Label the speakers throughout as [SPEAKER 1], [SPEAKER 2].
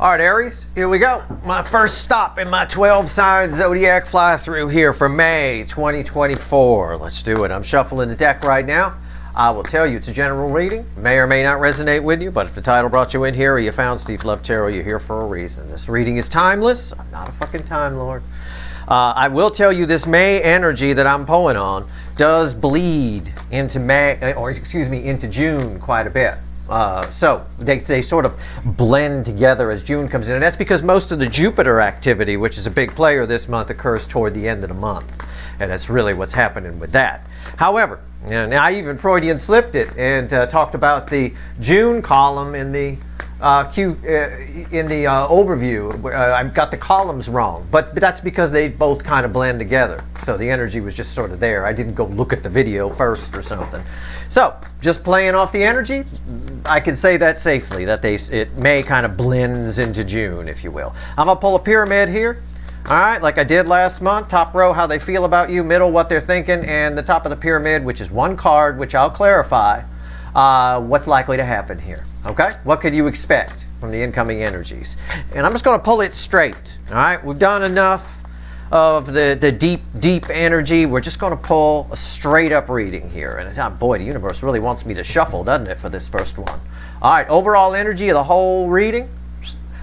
[SPEAKER 1] All right, Aries, here we go. My first stop in my 12-sign zodiac fly-through here for May 2024. Let's do it. I'm shuffling the deck right now. I will tell you, it's a general reading. May or may not resonate with you, but if the title brought you in here or you found Steve Love Tarot, you're here for a reason. This reading is timeless. I'm not a fucking Time Lord. I will tell you this May energy that I'm pulling on does bleed into into June quite a bit. So they sort of blend together as June comes in, and that's because most of the Jupiter activity, which is a big player this month, occurs toward the end of the month, and that's really what's happening with that. However, and I even Freudian slipped it and talked about the June column in the overview. I got the columns wrong, but that's because they both kind of blend together. So the energy was just sort of there. I didn't go look at the video first or something. So just playing off the energy, I can say that safely, that it May kind of blends into June, if you will. I'm going to pull a pyramid here. All right, like I did last month. Top row, how they feel about you. Middle, what they're thinking. And the top of the pyramid, which is one card, which I'll clarify, what's likely to happen here. Okay? What could you expect from the incoming energies? And I'm just going to pull it straight. All right? We've done enough of the deep energy. We're just going to pull a straight up reading here. And boy, the universe really wants me to shuffle, doesn't it, for this first one? All right, overall energy of the whole reading.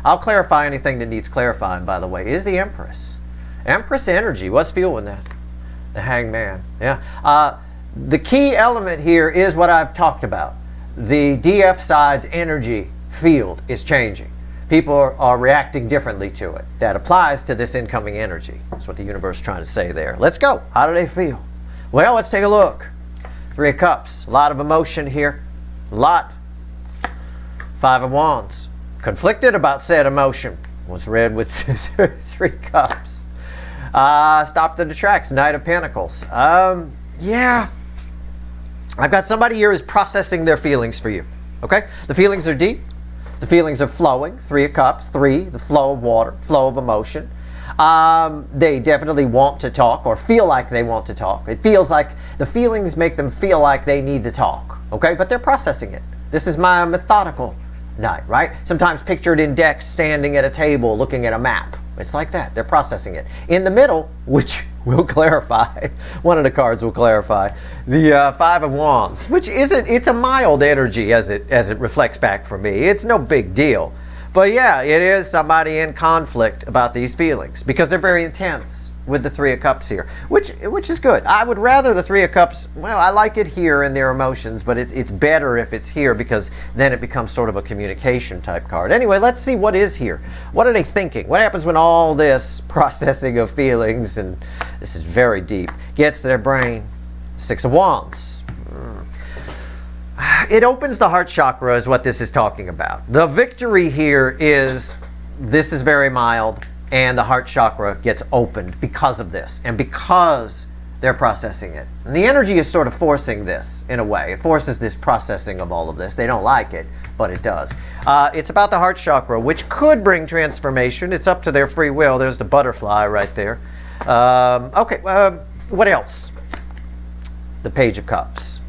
[SPEAKER 1] I'll clarify anything that needs clarifying, by the way, is the Empress. Empress energy, what's feeling that? The Hangman, yeah. The key element here is what I've talked about. The DF side's energy field is changing. People are reacting differently to it. That applies to this incoming energy. That's what the universe is trying to say there. Let's go. How do they feel? Well, let's take a look. Three of Cups. A lot of emotion here. A lot. Five of Wands. Conflicted about said emotion. Was read with Three Cups. Stopped in the tracks. Knight of Pentacles. Yeah. I've got somebody here who's processing their feelings for you. Okay? The feelings are deep. The feelings are flowing. Three of Cups. Three, the flow of water, flow of emotion. They definitely want to talk or feel like they want to talk. It feels like the feelings make them feel like they need to talk. Okay? But they're processing it. This is my methodical Knight, right? Sometimes pictured in decks standing at a table looking at a map. It's like that. They're processing it. In the middle, which will clarify, one of the cards will clarify, the Five of Wands, which it's a mild energy as it reflects back for me. It's no big deal. But yeah, it is somebody in conflict about these feelings because they're very intense with the Three of Cups here, which is good. I would rather the Three of Cups, well, I like it here in their emotions, but it's better if it's here because then it becomes sort of a communication type card. Anyway, let's see what is here. What are they thinking? What happens when all this processing of feelings, and this is very deep, gets to their brain? Six of Wands. It opens the heart chakra is what this is talking about. The victory here is, this is very mild, and the heart chakra gets opened because of this and because they're processing it. And the energy is sort of forcing this in a way. It forces this processing of all of this. They don't like it, but it does. It's about the heart chakra, which could bring transformation. It's up to their free will. There's the butterfly right there. What else? The Page of Cups.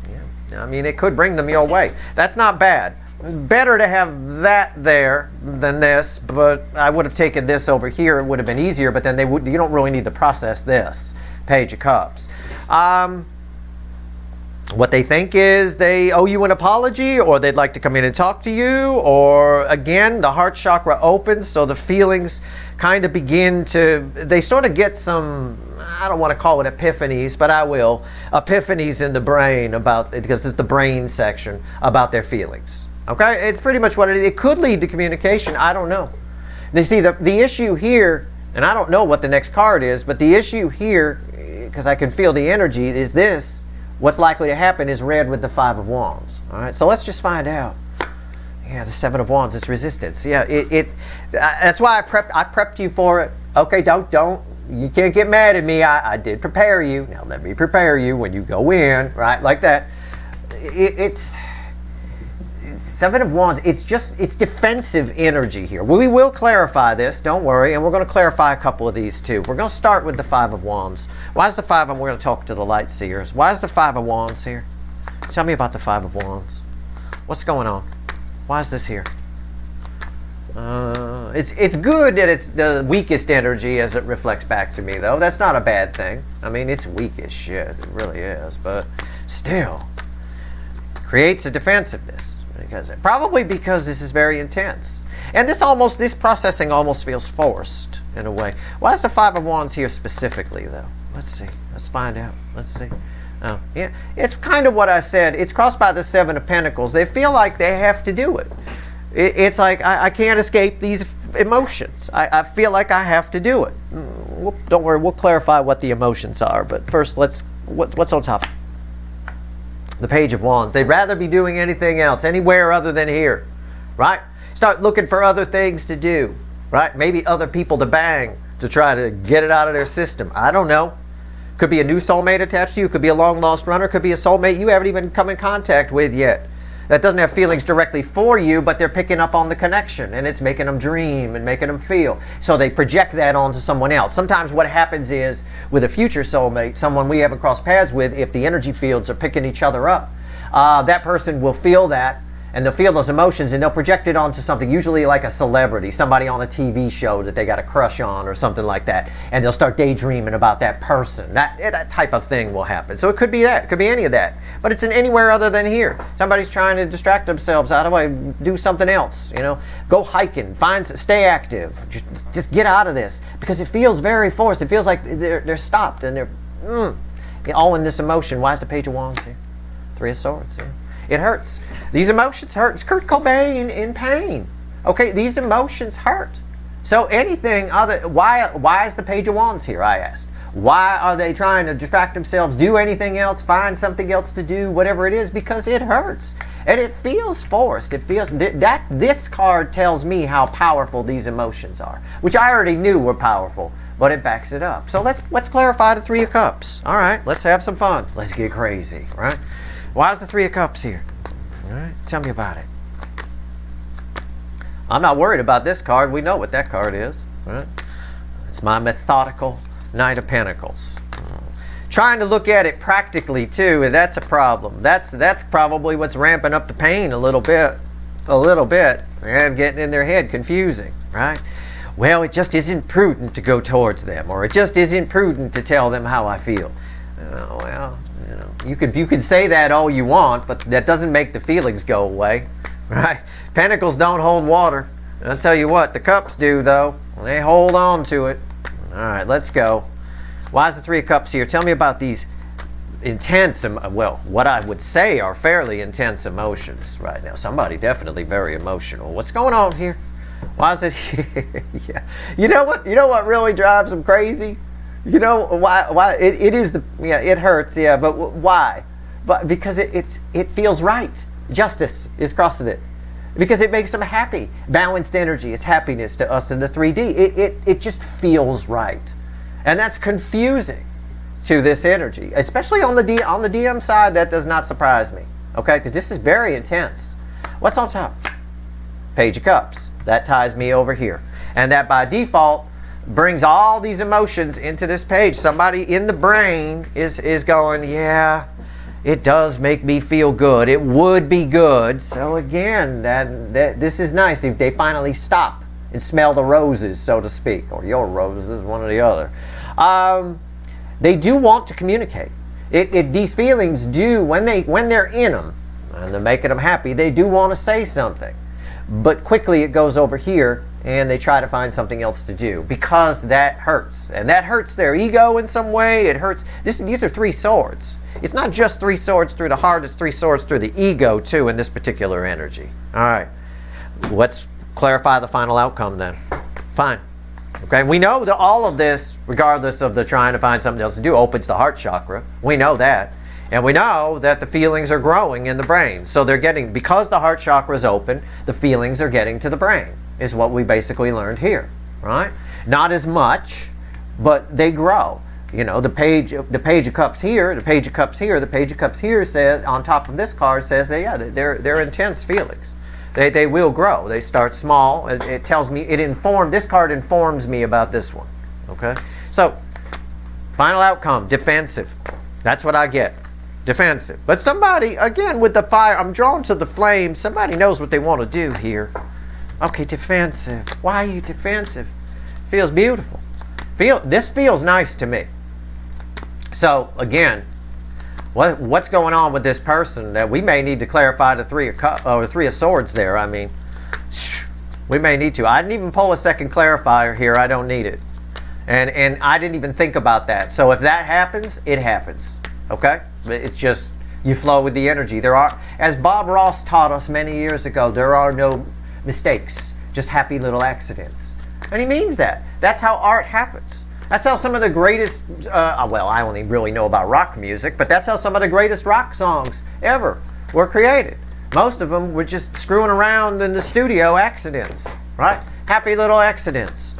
[SPEAKER 1] Yeah. I mean, it could bring them your way. That's not bad. Better to have that there than this, but I would have taken this over here. It would have been easier, but then you don't really need to process this. Page of Cups. What they think is they owe you an apology, or they'd like to come in and talk to you, or again, the heart chakra opens, so the feelings kind of begin to, they sort of get some, I don't want to call it epiphanies, but I will. Epiphanies in the brain about, because it's the brain section, about their feelings. Okay? It's pretty much what it is. It could lead to communication. I don't know. You see, the issue here, and I don't know what the next card is, but the issue here, because I can feel the energy, is this. What's likely to happen is read with the Five of Wands. All right? So let's just find out. Yeah, the Seven of Wands, it's resistance. Yeah, that's why I prepped you for it. Okay, don't. You can't get mad at me. I did prepare you. Now let me prepare you when you go in, right? Like that. It's Seven of Wands, it's defensive energy here. We will clarify this, don't worry, and we're going to clarify a couple of these too. We're going to start with the Five of Wands. Why is the Five of, we're going to talk to the light seers. Why is the Five of Wands here? Tell me about the Five of Wands. What's going on? Why is this here? It's good that it's the weakest energy as it reflects back to me, though. That's not a bad thing. I mean, it's weak as shit. It really is. But still, creates a defensiveness. Probably because this is very intense. And this processing almost feels forced in a way. Why is the Five of Wands here specifically, though? Let's see. Let's find out. Let's see. Oh, yeah. It's kind of what I said. It's crossed by the Seven of Pentacles. They feel like they have to do it. It's like, I can't escape these emotions. I feel like I have to do it. Don't worry, we'll clarify what the emotions are. But first, what's on top? The Page of Wands. They'd rather be doing anything else, anywhere other than here. Right? Start looking for other things to do. Right? Maybe other people to bang to try to get it out of their system. I don't know. Could be a new soulmate attached to you. Could be a long-lost runner. Could be a soulmate you haven't even come in contact with yet. That doesn't have feelings directly for you, but they're picking up on the connection, and it's making them dream and making them feel. So they project that onto someone else. Sometimes what happens is, with a future soulmate, someone we haven't crossed paths with, if the energy fields are picking each other up, that person will feel that, and they'll feel those emotions, and they'll project it onto something, usually like a celebrity, somebody on a TV show that they got a crush on or something like that, and they'll start daydreaming about that person. That type of thing will happen. So it could be that. It could be any of that. But it's in anywhere other than here. Somebody's trying to distract themselves. How do I do something else? You know, go hiking, stay active. Just get out of this, because it feels very forced. It feels like they're stopped, and they're all in this emotion. Why is the Page of Wands here? Three of Swords. Yeah. It hurts. These emotions hurt. It's Kurt Cobain in pain. Okay, these emotions hurt. So anything other, why is the Page of Wands here, I asked. Why are they trying to distract themselves, do anything else, find something else to do, whatever it is? Because it hurts. And it feels forced. It feels, this card tells me how powerful these emotions are, which I already knew were powerful, but it backs it up. So let's clarify the Three of Cups. All right, let's have some fun. Let's get crazy, right? Why is the Three of Cups here? All right, tell me about it. I'm not worried about this card. We know what that card is. Right? It's my methodical Knight of Pentacles. Trying to look at it practically too, and that's a problem. That's probably what's ramping up the pain a little bit, and getting in their head, confusing, right? Well, it just isn't prudent to go towards them, or it just isn't prudent to tell them how I feel. Well, you know, you can say that all you want, but that doesn't make the feelings go away, right? Pentacles don't hold water. And I'll tell you what, the Cups do, though. They hold on to it. All right, let's go. Why is the Three of Cups here? Tell me about these intense, well, what I would say are fairly intense emotions right now. Somebody definitely very emotional. What's going on here? Why is it here? Yeah. You know what really drives them crazy? You know why it is it hurts, yeah, but why? But because it feels right. Justice is crossing it. Because it makes them happy. Balanced energy, it's happiness to us in the 3D. It just feels right. And that's confusing to this energy, especially on the DM side. That does not surprise me, okay? Because this is very intense. What's on top? Page of Cups. That ties me over here. And that by default brings all these emotions into this page. Somebody in the brain is going, yeah, it does make me feel good. It would be good. So again, this is nice if they finally stop and smell the roses, so to speak, or your roses, one or the other. They do want to communicate. These feelings do, when they're in them and they're making them happy, they do want to say something. But quickly it goes over here and they try to find something else to do because that hurts. And that hurts their ego in some way. It hurts. These are three swords. It's not just three swords through the heart, it's three swords through the ego too in this particular energy. All right. Let's clarify the final outcome then. Fine. Okay, we know that all of this, regardless of the trying to find something else to do, opens the heart chakra. We know that. And we know that the feelings are growing in the brain. So they're getting, because the heart chakra is open, the feelings are getting to the brain, is what we basically learned here, right? Not as much, but they grow. You know, the page of cups here, the page of cups here, the page of cups here says, on top of this card says that, they're intense feelings. They will grow. They start small. It tells me, this card informs me about this one, okay? So, final outcome, defensive. That's what I get. Defensive. But somebody, again, with the fire, I'm drawn to the flame. Somebody knows what they want to do here. Okay, defensive. Why are you defensive? Feels beautiful. This feels nice to me. So again, what's going on with this person that we may need to clarify the Three of Swords there? I mean, we may need to. I didn't even pull a second clarifier here. I don't need it. And I didn't even think about that. So if that happens, it happens. Okay? It's just, you flow with the energy. There are, as Bob Ross taught us many years ago, there are no mistakes, just happy little accidents. And he means that. That's how art happens. That's how some of the greatest, well, I only really know about rock music, but that's how some of the greatest rock songs ever were created. Most of them were just screwing around in the studio accidents, right? Happy little accidents.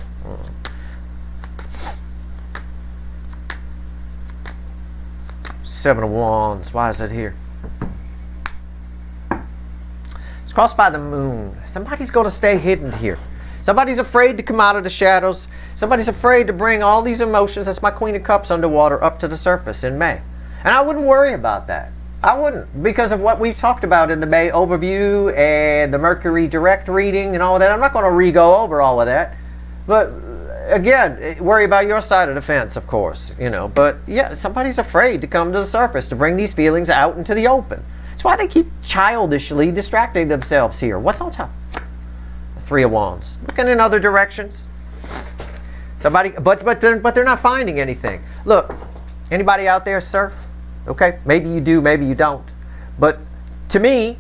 [SPEAKER 1] Seven of Wands. Why is it here? It's crossed by the moon. Somebody's going to stay hidden here. Somebody's afraid to come out of the shadows. Somebody's afraid to bring all these emotions, that's my Queen of Cups underwater, up to the surface in May. And I wouldn't worry about that. I wouldn't, because of what we've talked about in the May overview and the Mercury direct reading and all of that. I'm not going to re-go over all of that. But again, worry about your side of the fence, of course, you know. But yeah, somebody's afraid to come to the surface, to bring these feelings out into the open. That's why they keep childishly distracting themselves here. What's on top? The Three of Wands. Looking in other directions. Somebody, but they're not finding anything. Look, anybody out there surf? Okay, maybe you do, maybe you don't. But to me,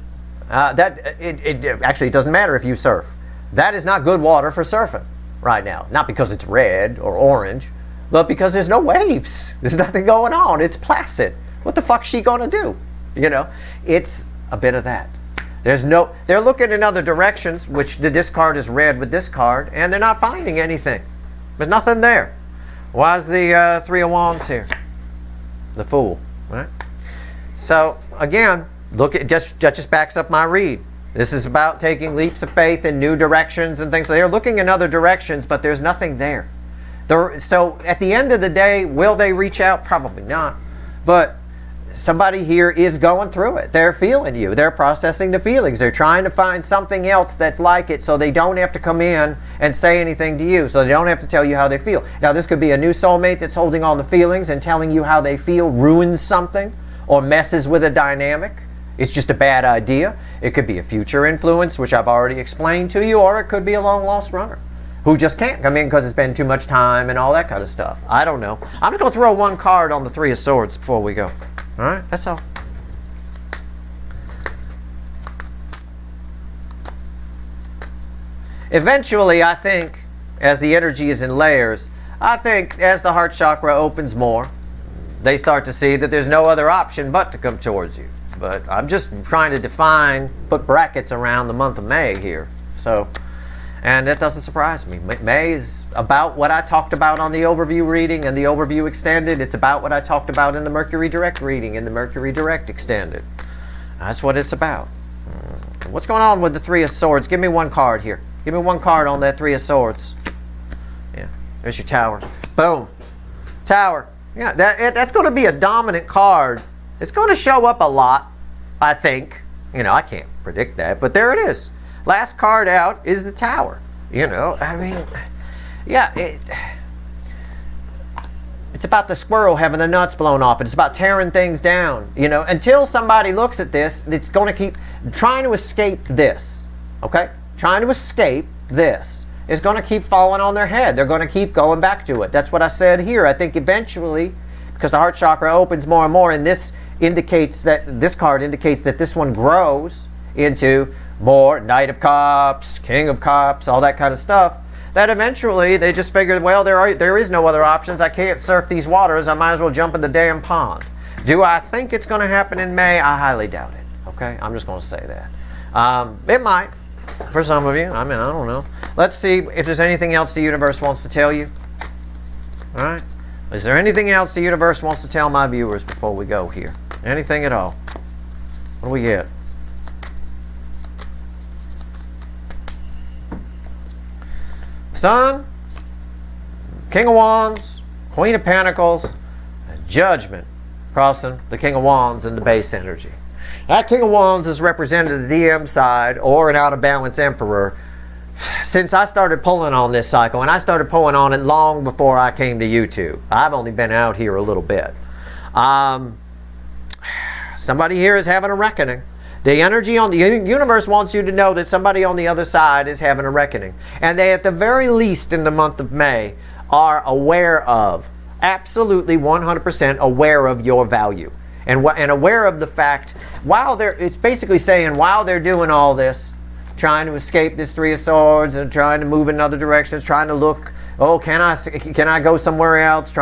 [SPEAKER 1] actually it doesn't matter if you surf. That is not good water for surfing right now. Not because it's red or orange, but because there's no waves. There's nothing going on. It's placid. What the fuck's she gonna do? You know, it's a bit of that. They're looking in other directions, which the discard is red with this card, and they're not finding anything. There's nothing there. Why is the Three of Wands here? The Fool, right? So again, look at that just backs up my read. This is about taking leaps of faith in new directions and things. They're looking in other directions, but there's nothing there. So at the end of the day, will they reach out? Probably not. But somebody here is going through it. They're feeling you. They're processing the feelings. They're trying to find something else that's like it so they don't have to come in and say anything to you. So they don't have to tell you how they feel. Now, this could be a new soulmate that's holding on to feelings and telling you how they feel ruins something or messes with a dynamic. It's just a bad idea. It could be a future influence, which I've already explained to you, or it could be a long-lost runner who just can't come in because it's been too much time and all that kind of stuff. I don't know. I'm just going to throw one card on the Three of Swords before we go. All right, that's all. Eventually, I think, as the energy is in layers, I think as the heart chakra opens more, they start to see that there's no other option but to come towards you. But I'm just trying to put brackets around the month of May here. So, and that doesn't surprise me. May is about what I talked about on the overview reading and the overview extended. It's about what I talked about in the Mercury direct reading and the Mercury direct extended. That's what it's about. What's going on with the Three of Swords? Give me one card here. Give me one card on that Three of Swords. Yeah, there's your Tower. Boom. Tower. Yeah, that's going to be a dominant card. It's going to show up a lot, I think. You know, I can't predict that, but there it is. Last card out is the Tower. You know, I mean, yeah, it's about the squirrel having the nuts blown off. It's about tearing things down. You know, until somebody looks at this, it's going to keep trying to escape this. Okay? Trying to escape this is going to keep falling on their head. They're going to keep going back to it. That's what I said here. I think eventually, because the heart chakra opens more and more, and this card indicates that this one grows into more Knight of Cups, King of Cups, all that kind of stuff, that eventually they just figured, well, there is no other options. I can't surf these waters. I might as well jump in the damn pond. Do I think it's going to happen in May? I highly doubt it. Okay? I'm just going to say that. It might, for some of you. I mean, I don't know. Let's see if there's anything else the universe wants to tell you. All right? Is there anything else the universe wants to tell my viewers before we go here? Anything at all? What do we get? Sun, King of Wands, Queen of Pentacles, and Judgment crossing the King of Wands and the base energy. That King of Wands is represented the DM side or an out of balance Emperor since I started pulling on this cycle, and I started pulling on it long before I came to YouTube. I've only been out here a little bit. Somebody here is having a reckoning. The energy on the universe wants you to know that somebody on the other side is having a reckoning. And they, at the very least in the month of May, are aware of, absolutely 100% aware of your value. And aware of the fact, it's basically saying, while they're doing all this, trying to escape this Three of Swords and trying to move in other directions, trying to look, oh, can I go somewhere else,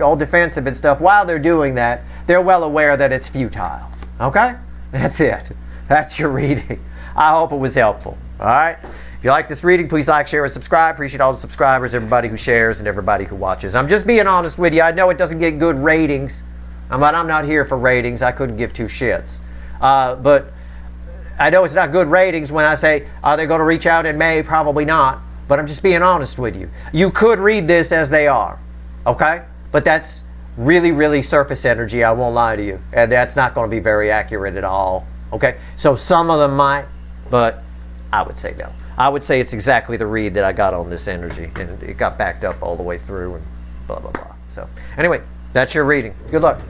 [SPEAKER 1] all defensive and stuff. While they're doing that, they're well aware that it's futile. Okay? That's it. That's your reading. I hope it was helpful. All right? If you like this reading, please like, share, and subscribe. Appreciate all the subscribers, everybody who shares, and everybody who watches. I'm just being honest with you. I know it doesn't get good ratings, but I'm not here for ratings. I couldn't give two shits. But I know it's not good ratings when I say, are they going to reach out in May? Probably not. But I'm just being honest with you. You could read this as they are. Okay? But that's really, really surface energy. I won't lie to you. And that's not going to be very accurate at all. Okay? So some of them might, but I would say no. I would say it's exactly the read that I got on this energy. And it got backed up all the way through and blah, blah, blah. So anyway, that's your reading. Good luck.